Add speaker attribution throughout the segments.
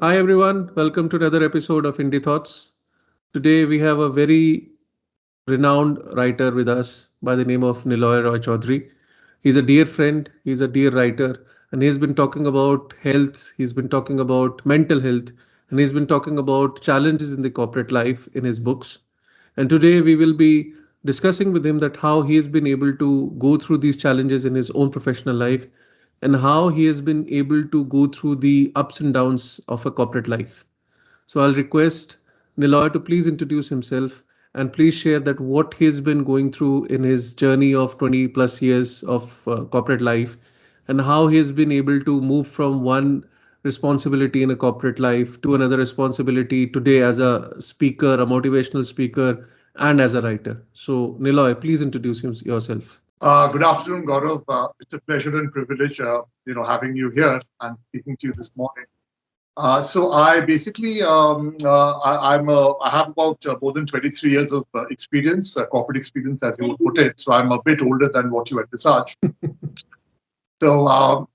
Speaker 1: Hi everyone, welcome to another episode of Indie Thoughts. Today we have a very renowned writer with us by the name of Niloy Roy Chaudhary. He's a dear friend, he's a dear writer, and he's been talking about health, he's been talking about mental health, and he's been talking about challenges in the corporate life in his books. And today we will be discussing with him that how he has been able to go through these challenges in his own professional life and how he has been able to go through the ups and downs of a corporate life. So I'll request Niloy to please introduce himself and please share that what he's been going through in his journey of 20 plus years of corporate life and how he has been able to move from one responsibility in a corporate life to another responsibility today as a speaker, a motivational speaker, and as a writer. So Niloy, please introduce yourself.
Speaker 2: Good afternoon, Gaurav. It's a pleasure and privilege, having you here and speaking to you this morning. So I basically, I have about more than 23 years of experience, corporate experience, as you would put it. So I'm a bit older than what you envisage. So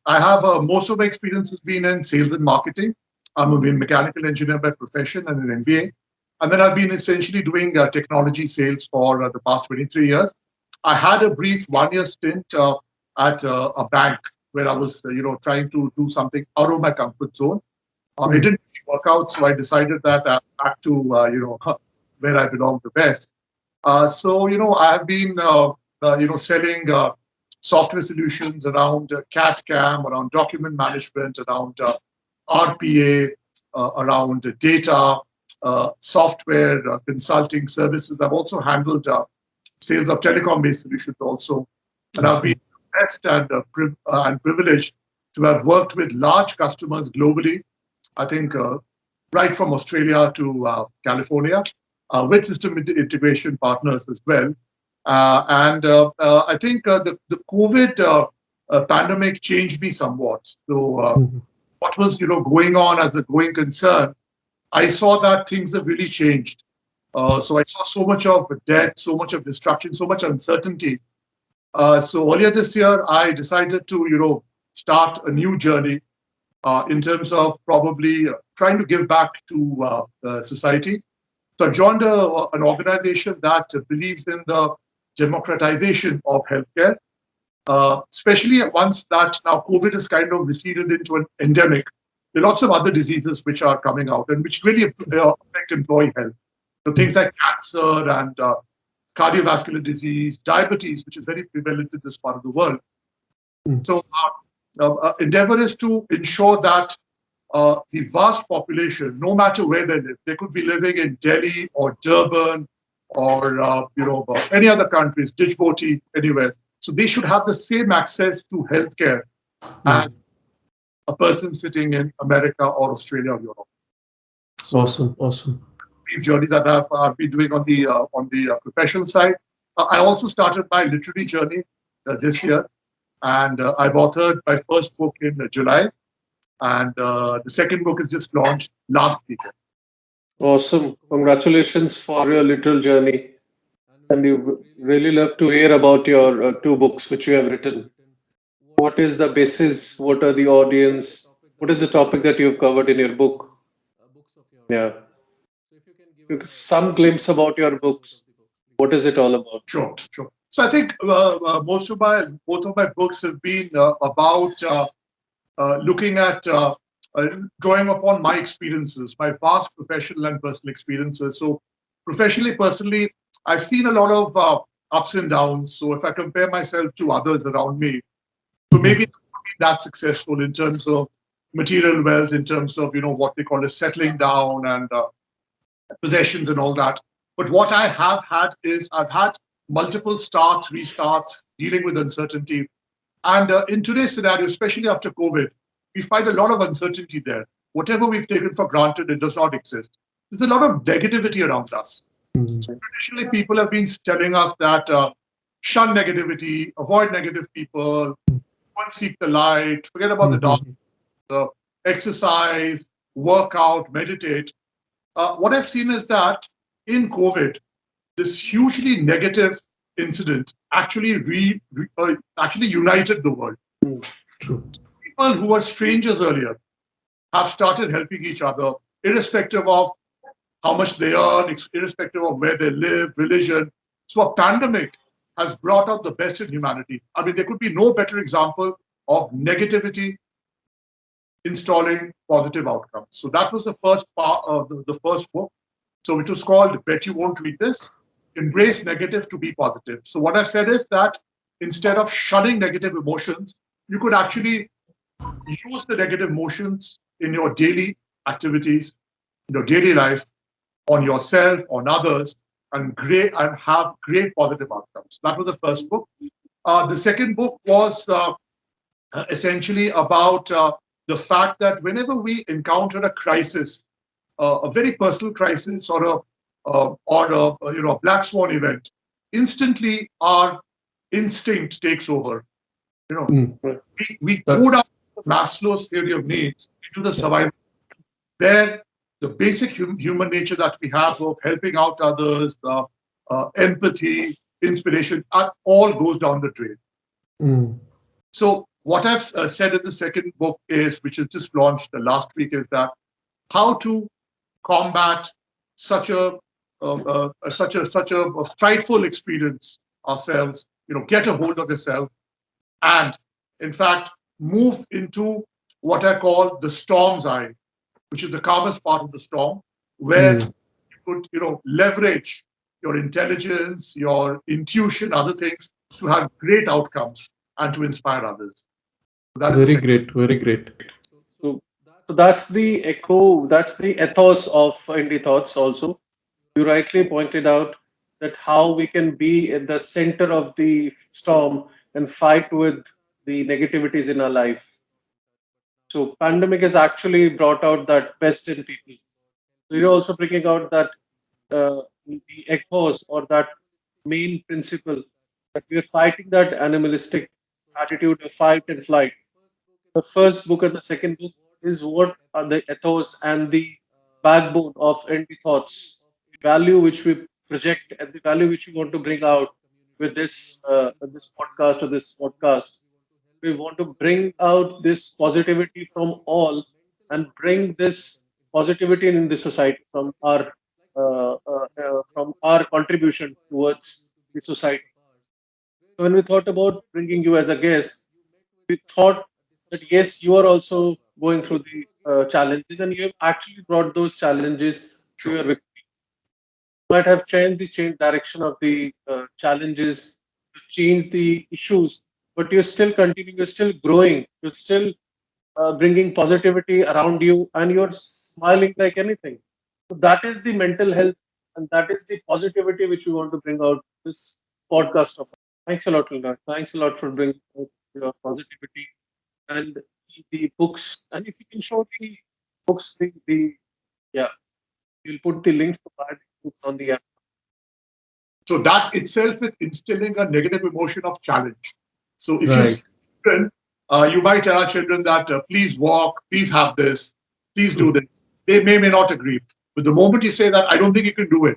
Speaker 2: I have most of my experience has been in sales and marketing. I'm a mechanical engineer by profession and an MBA. And then I've been essentially doing technology sales for the past 23 years. I had a brief 1 year stint at a bank where I was, trying to do something out of my comfort zone. It didn't work out, so I decided that I'm back to, where I belong the best. I have been, selling software solutions around CAD CAM, around document management, around RPA, around data, software, consulting services. I've also handled sales of telecom-based solutions also, and I've been
Speaker 1: Awesome.
Speaker 2: blessed and privileged to have worked with large customers globally. I think right from Australia to California, with system integration partners as well. And I think the COVID pandemic changed me somewhat. So
Speaker 1: Mhm.
Speaker 2: what was going on as a going concern, I saw that things have really changed. So I saw so much of debt, so much of destruction, so much uncertainty. So earlier this year, I decided to start a new journey in terms of probably trying to give back to society. So I've joined an organization that believes in the democratization of healthcare, especially once that now COVID has kind of receded into an endemic. There are lots of other diseases which are coming out and which really affect employee health. So things like cancer and cardiovascular disease, diabetes, which is very prevalent in this part of the world.
Speaker 1: Mhm.
Speaker 2: So endeavor is to ensure that the vast population, no matter where they live, they could be living in Delhi or Durban or any other countries, Djibouti, anywhere. So they should have the same access to healthcare
Speaker 1: Mhm.
Speaker 2: as a person sitting in America or Australia or Europe. So
Speaker 1: Awesome. Awesome.
Speaker 2: brief journey that I've been doing on the professional side. I also started my literary journey this year, and I've authored my first book in July, and the second book is just launched last week.
Speaker 1: Awesome. Congratulations for your literal journey. And we really love to hear about your two books which you have written. What is the basis? What are the audience? What is the topic that you've covered in your book? Yeah. Some glimpse about your books. What is it all about?
Speaker 2: Sure, sure. So I think both of my books have been about looking at drawing upon my experiences, my vast professional and personal experiences. So professionally, personally, I've seen a lot of ups and downs. So if I compare myself to others around me, so maybe
Speaker 1: Mhm.
Speaker 2: I'm not being that successful in terms of material wealth, in terms of what they call a settling down and possessions and all that. But what I have had is I've had multiple starts, restarts, dealing with uncertainty. And in today's scenario, especially after COVID, we find a lot of uncertainty there. Whatever we've taken for granted, it does not exist. There's a lot of negativity around us. So
Speaker 1: Mhm.
Speaker 2: traditionally, people have been telling us that shun negativity, avoid negative people, go and seek the light, forget about the dark,
Speaker 1: Mhm.
Speaker 2: exercise, work out, meditate. What I've seen is that in COVID, this hugely negative incident actually united the world.
Speaker 1: Mhm. True.
Speaker 2: People who were strangers earlier, have started helping each other, irrespective of how much they earn, irrespective of where they live, religion. So a pandemic has brought out the best in humanity. I mean, there could be no better example of negativity installing positive outcomes. So that was the first part of the first book. So it was called Bet You Won't Read This, Embrace Negative to Be Positive. So what I've said is that instead of shunning negative emotions, you could actually use the negative emotions in your daily activities, in your daily life, on yourself, on others, and have great positive outcomes. That was the first book. The second book was essentially about the fact that whenever we encounter a crisis, a very personal crisis or a black swan event, instantly our instinct takes over. You know,
Speaker 1: Mm.
Speaker 2: we go
Speaker 1: That's
Speaker 2: down Maslow's theory of needs into the survival, where the basic human nature that we have of helping out others, empathy, inspiration, all goes down the drain.
Speaker 1: mm.
Speaker 2: So what I've said in the second book is, which is just launched the last week, is that how to combat such a frightful experience ourselves. Get a hold of yourself, and in fact move into what I call the storm's eye, which is the calmest part of the storm, where
Speaker 1: Mm.
Speaker 2: you could leverage your intelligence, your intuition, other things to have great outcomes and to inspire others. So that is the
Speaker 1: Very
Speaker 2: second.
Speaker 1: great, very great.
Speaker 3: So, so that's the echo, that's the ethos of Indie Thoughts also. You rightly pointed out that how we can be at the center of the storm and fight with the negativities in our life. So pandemic has actually brought out that best in people. We're also bringing out that the ethos or that main principle that we are fighting that animalistic attitude of fight and flight. The first book and the second book is what are the ethos and the backbone of NT Thoughts, the value which we project and the value which we want to bring out with this podcast or this podcast. We want to bring out this positivity from all and bring this positivity in the society from our contribution towards the society. So when we thought about bringing you as a guest, we thought that yes, you are also going through the challenges, and you have actually brought those challenges to
Speaker 2: Sure.
Speaker 3: your victory. You might have changed the change direction of the challenges, to change the issues, but you're still continuing, you're still growing, you're still bringing positivity around you, and you're smiling like anything. So that is the mental health, and that is the positivity which we want to bring out this podcast of. Thanks a lot, Lina. Thanks a lot for bringing out your positivity and the books. And if you can show the books, the yeah, you'll put the links to buy the books on the app.
Speaker 2: So that itself is instilling a negative emotion of challenge. So if you
Speaker 1: Right.
Speaker 2: see children, you might tell our children that please walk, please have this, please do
Speaker 1: Mm.
Speaker 2: this. They may not agree. But the moment you say that I don't think you can do it,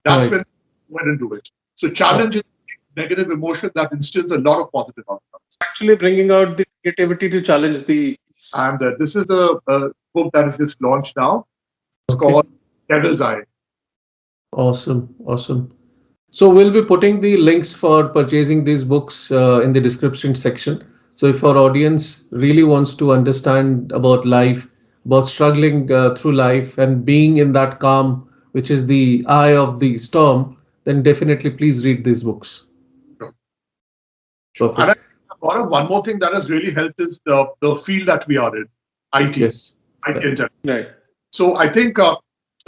Speaker 2: that's when
Speaker 1: Right.
Speaker 2: you went and do it. So
Speaker 1: Uh,
Speaker 2: challenge is a negative emotion that instills a lot of positive outcomes.
Speaker 3: Actually, bringing out the creativity to challenge the.
Speaker 2: And this is the book that is just launched now. It's called
Speaker 1: okay.
Speaker 2: Devil's Eye.
Speaker 1: Awesome. Awesome. So we'll be putting the links for purchasing these books in the description section. So if our audience really wants to understand about life, about struggling through life and being in that calm, which is the eye of the storm, then definitely please read these books.
Speaker 2: Sure. Sure. And
Speaker 1: Perfect.
Speaker 2: Gaurav, one more thing that has really helped is the field that we are in, IT,
Speaker 1: Yes.
Speaker 2: IT and tech.
Speaker 3: Right.
Speaker 2: So I think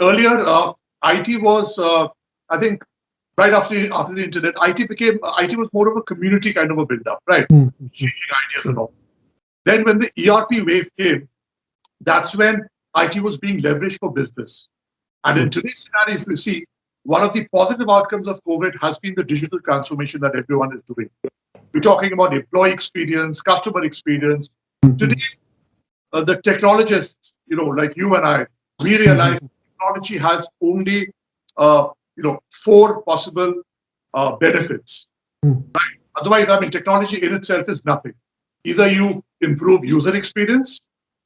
Speaker 2: earlier IT was, I think, right after the internet, IT was more of a community kind of a build up, right?
Speaker 1: Mm, mm,
Speaker 2: Sharing ideas and
Speaker 1: true.
Speaker 2: all. Then when the ERP wave came, that's when IT was being leveraged for business. And in
Speaker 1: True.
Speaker 2: today's scenario, if you see, one of the positive outcomes of COVID has been the digital transformation that everyone is doing. We're talking about employee experience, customer experience. Today,
Speaker 1: Mhm,
Speaker 2: the technologists, like you and I, we realize
Speaker 1: mhm,
Speaker 2: technology has only, uh, four possible benefits.
Speaker 1: mm.
Speaker 2: Otherwise, I mean, technology in itself is nothing. Either you improve user experience,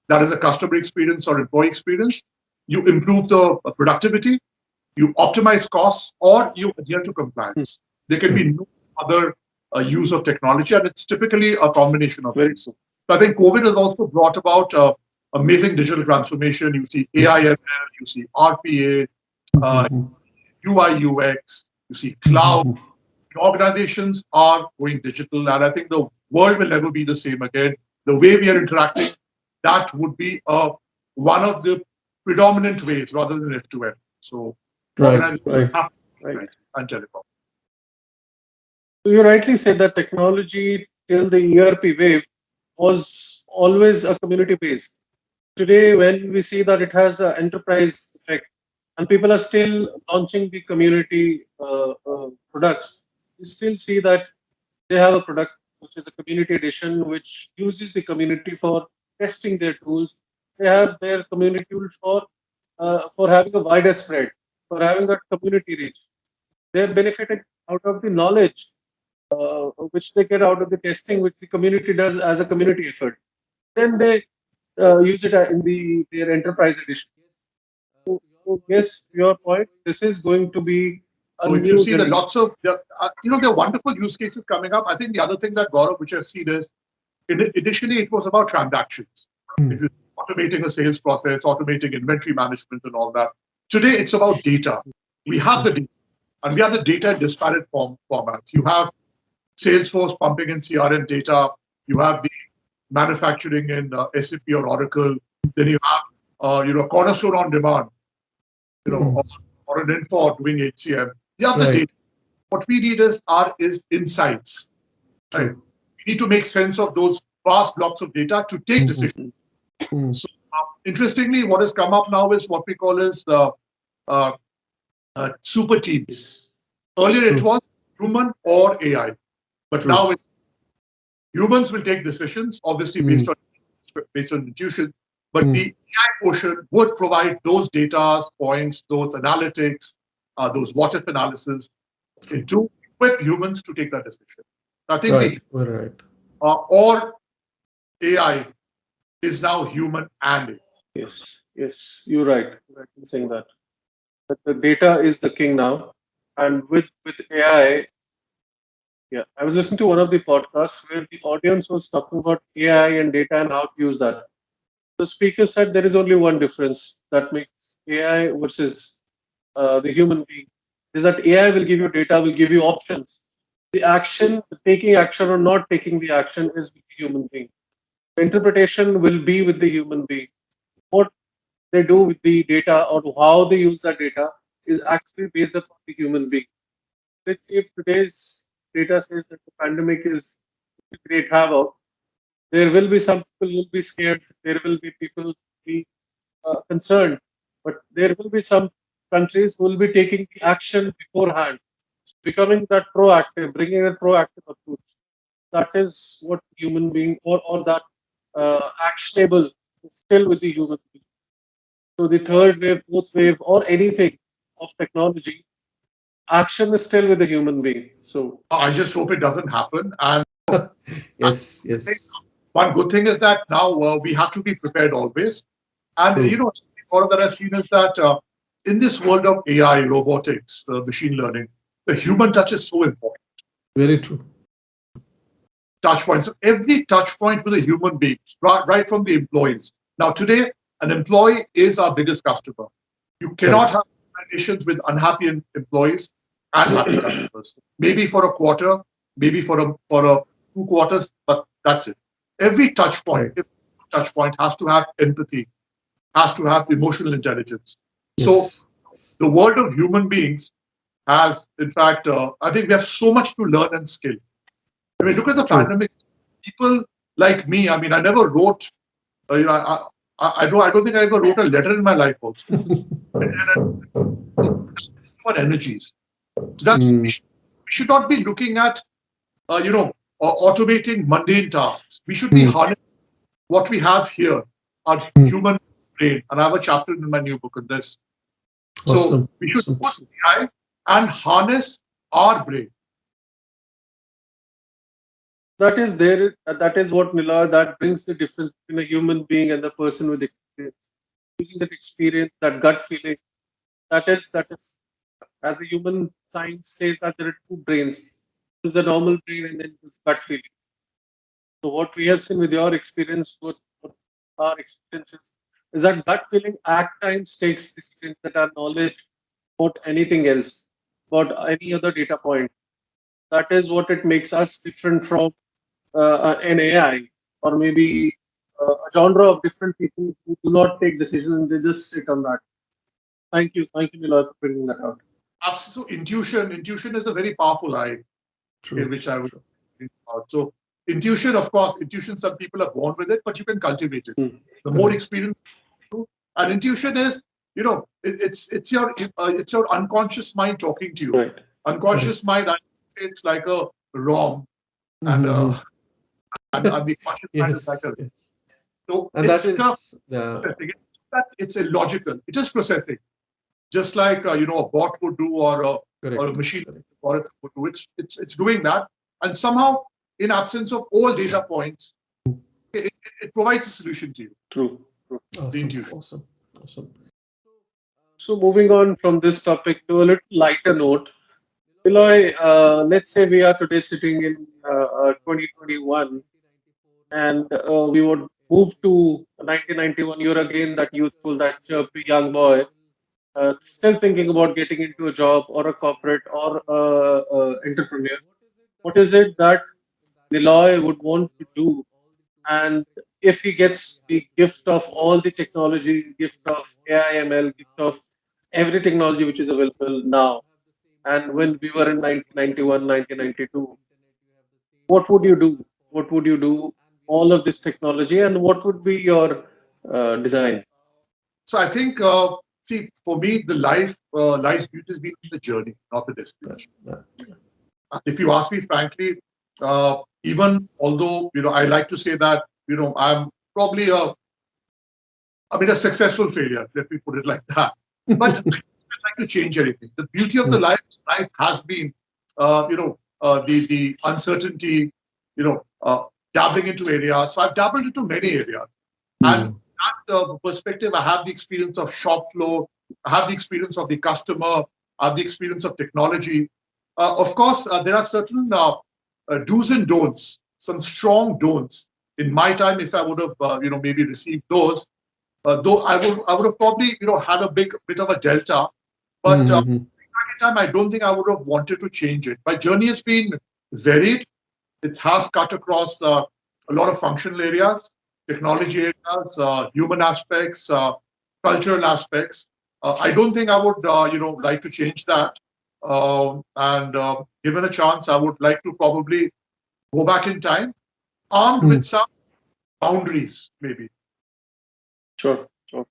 Speaker 2: that is a customer experience or employee experience. You improve the productivity, you optimize costs, or you adhere to compliance. There can be no other use of technology, and it's typically a combination of
Speaker 3: Very
Speaker 2: these. So I think COVID has also brought about amazing digital transformation. You see AI/ML, you see RPA, UI UX, you see cloud. Organizations are going digital, and I think the world will never be the same again. The way we are interacting, that would be one of the predominant ways rather than F2F. So
Speaker 1: Right,
Speaker 2: organizations
Speaker 1: right.
Speaker 2: have
Speaker 3: right.
Speaker 2: and telecom.
Speaker 3: So you rightly said that technology till the ERP wave was always a community based. Today, when we see that it has an enterprise effect, and people are still launching the community products, we still see that they have a product which is a community edition, which uses the community for testing their tools. They have their community tool for having a wider spread, for having that community reach. They're benefiting out of the knowledge which they get out of the testing, which the community does as a community effort. Then they use it in their enterprise edition. So yes, to your point, this is going to be a
Speaker 2: So if you
Speaker 3: new
Speaker 2: see the
Speaker 3: generation.
Speaker 2: lots of, there are wonderful use cases coming up. I think the other thing that Gaurav, which I've seen is, initially it was about transactions. If you're automating a sales process, automating inventory management and all that. Today it's about data. We have the data, and we have the data in disparate formats. You have Salesforce pumping in CRM data. You have the manufacturing in SAP or Oracle. Then you have, Cornerstone on demand, or an Info doing HCM. You have the
Speaker 1: Right.
Speaker 2: data. What we need is insights. Right?
Speaker 1: True.
Speaker 2: We need to make sense of those vast blocks of data to take decisions.
Speaker 1: Mm.
Speaker 2: So, interestingly, what has come up now is what we call as uh, super teams. Earlier, it
Speaker 1: True.
Speaker 2: was human or AI, but
Speaker 1: True.
Speaker 2: now humans will take decisions, obviously based on intuition. But the AI portion would provide those data points, those analytics, those what-if analysis to equip humans to take that decision. I think
Speaker 1: Right. Right.
Speaker 2: or AI is now human and AI.
Speaker 3: Yes, you're right. Right in saying that. That the data is the king now, and with AI, yeah, I was listening to one of the podcasts where the audience was talking about AI and data and how to use that. The speaker said there is only one difference that makes AI versus the human being is that AI will give you data, will give you options. The action, taking action or not taking the action is with the human being. The interpretation will be with the human being. What they do with the data or how they use that data is actually based upon the human being. Let's say if today's data says that the pandemic is to create havoc, there will be some people who will be scared. There will be people who will be concerned, but there will be some countries who will be taking the action beforehand, becoming that proactive, bringing a proactive approach. That is what human being or that actionable is still with the human being. So the third wave, fourth wave, or anything of technology, action is still with the human being. So
Speaker 2: I just hope it doesn't happen. And
Speaker 1: Yes. Yes.
Speaker 2: one good thing is that now we have to be prepared always. And
Speaker 1: True.
Speaker 2: one of that I've seen is that in this world of AI, robotics, machine learning, the human touch is so important.
Speaker 1: Very true.
Speaker 2: Touch point. So every touch point with a human being, right from the employees. Now today, an employee is our biggest customer. You cannot
Speaker 1: Correct.
Speaker 2: have organizations with unhappy employees and happy customers. Maybe for a quarter, maybe for a 2 quarters, but that's it. Every
Speaker 1: Right.
Speaker 2: touch point has to have empathy, has to have emotional intelligence. So
Speaker 1: Yes.
Speaker 2: the world of human beings has, in fact, I think we have so much to learn and skill. I mean, look at the
Speaker 1: True.
Speaker 2: pandemic. People like me. I mean, I never wrote. I don't think I ever wrote a letter in my life. Also, human energies. So
Speaker 1: Mm.
Speaker 2: we should not be looking at automating mundane tasks. We should be
Speaker 1: Mm.
Speaker 2: harnessing what we have here, our
Speaker 1: Mm.
Speaker 2: human brain. And I have a chapter in my new book on this. So
Speaker 1: Awesome.
Speaker 2: we should
Speaker 1: Awesome.
Speaker 2: use AI and harness our brain.
Speaker 3: That is there. That is what Niloy. That brings the difference between a human being and the person with experience. Using that experience, that gut feeling. That is as the human science says that there are two brains. There's the normal brain and then this gut feeling. So what we have seen with your experience, what our experiences, is that gut feeling at times takes precedence that our knowledge about anything else, about any other data point. That is what it makes us different from an AI or maybe a genre of different people who do not take decisions, they just sit on that. Thank you, Niloy, for bringing that out.
Speaker 2: Absolutely. So intuition is a very powerful eye, okay,
Speaker 1: True.
Speaker 2: which I would
Speaker 1: True.
Speaker 2: think about. So intuition, of course, intuition, some people are born with it, but you can cultivate it.
Speaker 3: Hmm.
Speaker 2: The more
Speaker 1: Correct.
Speaker 2: experience, and intuition is, it's your unconscious mind talking to you.
Speaker 3: Right.
Speaker 2: Unconscious
Speaker 1: Correct.
Speaker 2: mind, I say it's like a ROM, and
Speaker 1: Mm-hmm.
Speaker 2: and the conscious mind is like a.
Speaker 1: Yes. Yes.
Speaker 2: So
Speaker 1: And that
Speaker 2: it's kind of
Speaker 1: is the
Speaker 2: processing. It's that it's illogical. It is processing, just like a bot would do, or a
Speaker 1: correct.
Speaker 2: machine
Speaker 1: Correct.
Speaker 2: algorithm would do. It's doing that, and somehow, in absence of all data points, it provides a solution to you.
Speaker 3: True. True.
Speaker 2: The
Speaker 1: Awesome.
Speaker 2: intuition.
Speaker 1: Awesome. Awesome.
Speaker 3: So moving on from this topic to a little lighter note, Eloy, let's say we are today sitting in 2021 and we would move to 1991. You're again that youthful, that chirpy young boy, still thinking about getting into a job or a corporate or entrepreneur. What is it that Niloy would want to do? And if he gets the gift of all the technology, gift of AI, ML, gift of every technology which is available now, and when we were in 1991, 1992, what would you do? What would you do? All of this technology, and what would be your design?
Speaker 2: So I think, see, for me, life's beauty has been the journey, not the
Speaker 1: Yeah,
Speaker 2: destination.
Speaker 1: yeah.
Speaker 2: If you ask me frankly, even although I like to say that I'm probably a successful failure. Let me put it like that. But I don't like to change anything. The beauty of the
Speaker 1: Mm,
Speaker 2: life has been, the uncertainty, dabbling into areas. So I've dabbled into many areas, and
Speaker 1: mm,
Speaker 2: that perspective, I have the experience of shop floor, I have the experience of the customer, I have the experience of technology. Of course, there are certain do's and don'ts, some strong don'ts. In my time, if I would have, maybe received those, though I would have probably, had a big bit of a delta. But
Speaker 1: mm, mm,
Speaker 2: time, I don't think I would have wanted to change it. My journey has been varied. It has cut across a lot of functional areas, technology areas, human aspects, cultural aspects. I don't think I would, like to change that. And given a chance, I would like to probably go back in time, armed with
Speaker 1: mm,
Speaker 2: some boundaries, maybe.
Speaker 3: Sure, sure.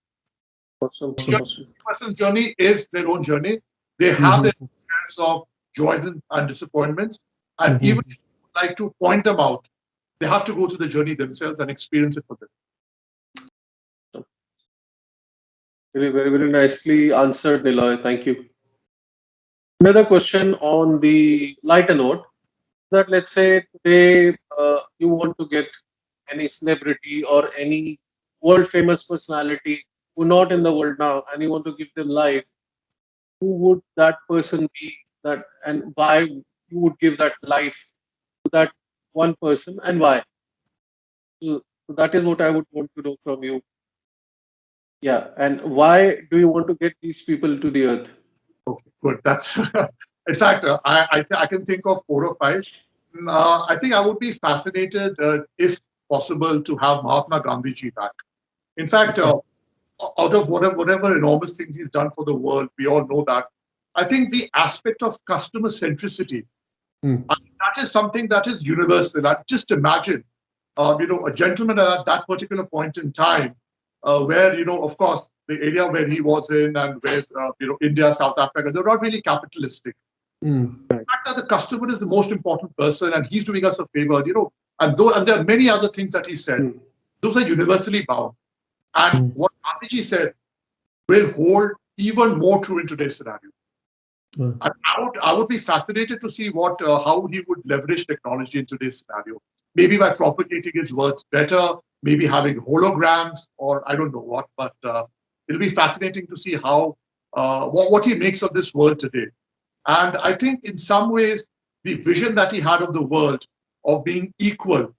Speaker 3: Awesome,
Speaker 1: awesome.
Speaker 2: Each
Speaker 3: awesome.
Speaker 2: person's journey is their own journey. They have their
Speaker 1: Mhm,
Speaker 2: shares of joys and disappointments. And even
Speaker 1: mhm.
Speaker 2: if you would like to point them out, they have to go through the journey themselves and experience it for them.
Speaker 3: Very, very, very nicely answered, Niloy. Thank you. Another question on the lighter note, that let's say today you want to get any celebrity or any world famous personality who not in the world now, and you want to give them life, who would that person be, that and why you would give that life to that one person, and why? So that is what I would want to know from you. Yeah, and why do you want to get these people to the earth?
Speaker 2: Okay, good. That's in fact, I can think of four or five. I think I would be fascinated, if possible, to have Mahatma Gandhi ji back. In fact,
Speaker 1: Okay.
Speaker 2: out of whatever enormous things he's done for the world, we all know that. I think the aspect of customer centricity,
Speaker 1: Mm,
Speaker 2: that is something that is universal. I just imagine, a gentleman at that particular point in time, where, of course, the area where he was in, and where, India, South Africa, they're not really capitalistic.
Speaker 1: mm,
Speaker 2: The fact that the customer is the most important person, and he's doing us a favor, and there are many other things that he said.
Speaker 3: Hmm.
Speaker 2: Those are universally bound. And
Speaker 1: mm,
Speaker 2: what Gandhiji said will hold even more true in today's scenario. And I would be fascinated to see how he would leverage technology in today's scenario. Maybe by propagating his words better, maybe having holograms, or I don't know what. But it'll be fascinating to see what he makes of this world today. And I think in some ways, the vision that he had of the world of being equal,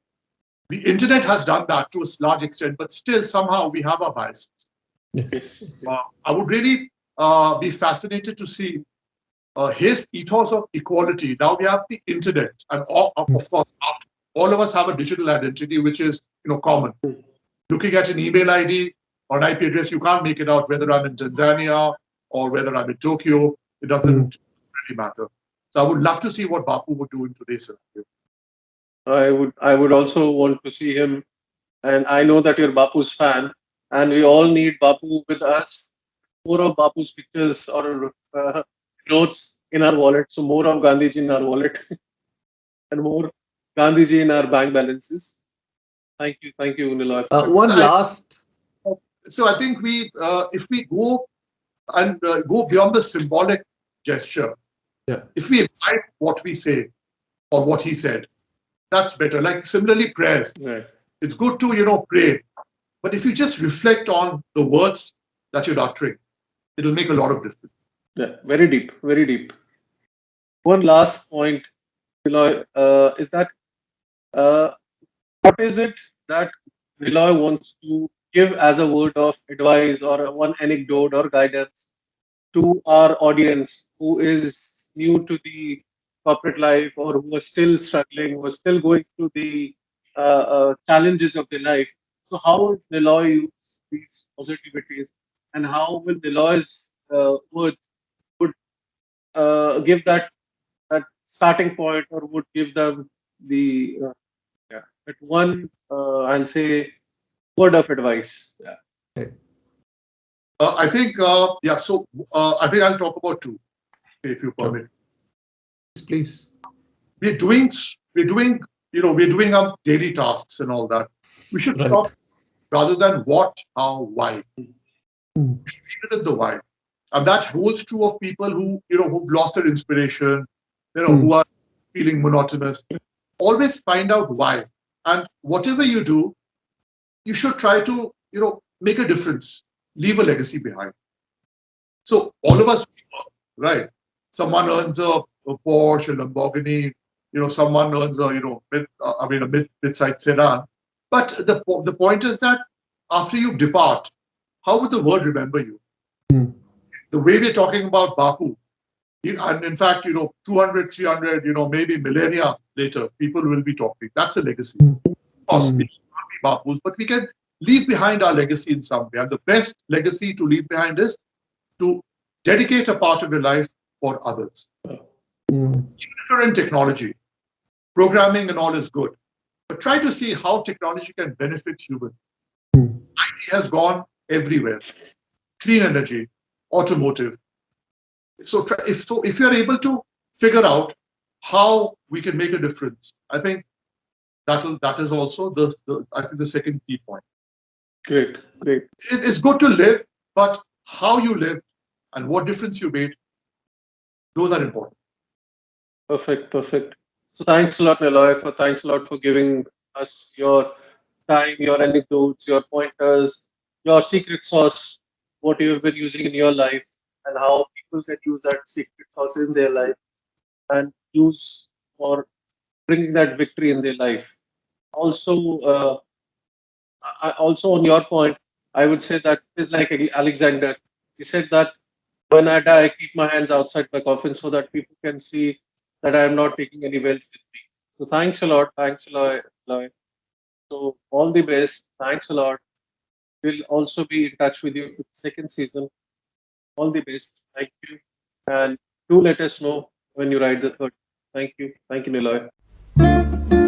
Speaker 2: the internet has done that to a large extent, but still somehow we have our biases.
Speaker 1: Yes.
Speaker 2: I would really be fascinated to see his ethos of equality. Now we have the internet, and of course, all of us have a digital identity, which is common. Looking at an email ID or an IP address, you can't make it out whether I'm in Tanzania or whether I'm in Tokyo. It doesn't really matter. So I would love to see what Bapu would do in today's scenario.
Speaker 3: I would also want to see him, and I know that you're Bapu's fan, and we all need Bapu with us. More of Bapu's pictures or notes in our wallet. So more of Gandhiji in our wallet, and more Gandhiji in our bank balances. Thank you, Niloy.
Speaker 1: One last.
Speaker 2: So I think if we go and go beyond the symbolic gesture, if we apply what we say or what he said, that's better. Like similarly, prayers.
Speaker 3: Right.
Speaker 2: It's good to pray, but if you just reflect on the words that you're uttering, it'll make a lot of difference.
Speaker 3: Yeah, very deep, very deep. One last point, Niloy, is that what is it that Niloy wants to give as a word of advice or one anecdote or guidance to our audience who is new to the corporate life or who are still struggling, who are still going through the challenges of their life? So, how will Niloy use these positivities, and how will Niloy's words would give that starting point, or would give them the that one I'll say word of advice? Yeah.
Speaker 2: I think, So I think I'll talk about two, if you permit.
Speaker 1: Please.
Speaker 2: We're doing our daily tasks and all that. We should stop rather than what, how, why. We should leave it at the why, and that holds true of people who've lost their inspiration, who are feeling monotonous. Always find out why, and whatever you do, you should try to make a difference, leave a legacy behind. So all of us, right? Someone earns a Porsche, a Lamborghini. Someone earns a mid-sized sedan. But the point is that after you depart, how would the world remember you? The way we're talking about Bapu, and in fact, 200, 300, maybe millennia later, people will be talking. That's a legacy. Of course, it can't be Bapu's, but we can leave behind our legacy in some way. And the best legacy to leave behind is to dedicate a part of your life for others. Even if you're in technology, programming and all is good, but try to see how technology can benefit humans. IT has gone everywhere. Clean energy, automotive. So if you're able to figure out how we can make a difference, I think that is also the second key point.
Speaker 3: Great.
Speaker 2: It's good to live, but how you live and what difference you made, those are important.
Speaker 3: Perfect. So thanks a lot, Niloy. Thanks a lot for giving us your time, your anecdotes, your pointers, your secret sauce, what you have been using in your life, and how people can use that secret sauce in their life and use for bringing that victory in their life. Also, also on your point, I would say that it is like Alexander. He said that when I die, I keep my hands outside my coffin so that people can see that I am not taking any wealth with me. So thanks a lot. Thanks a lot. Lloyd. So all the best. Thanks a lot. We'll also be in touch with you for the second season. All the best. Thank you. And do let us know when you write the third. Thank you. Thank you, Niloy.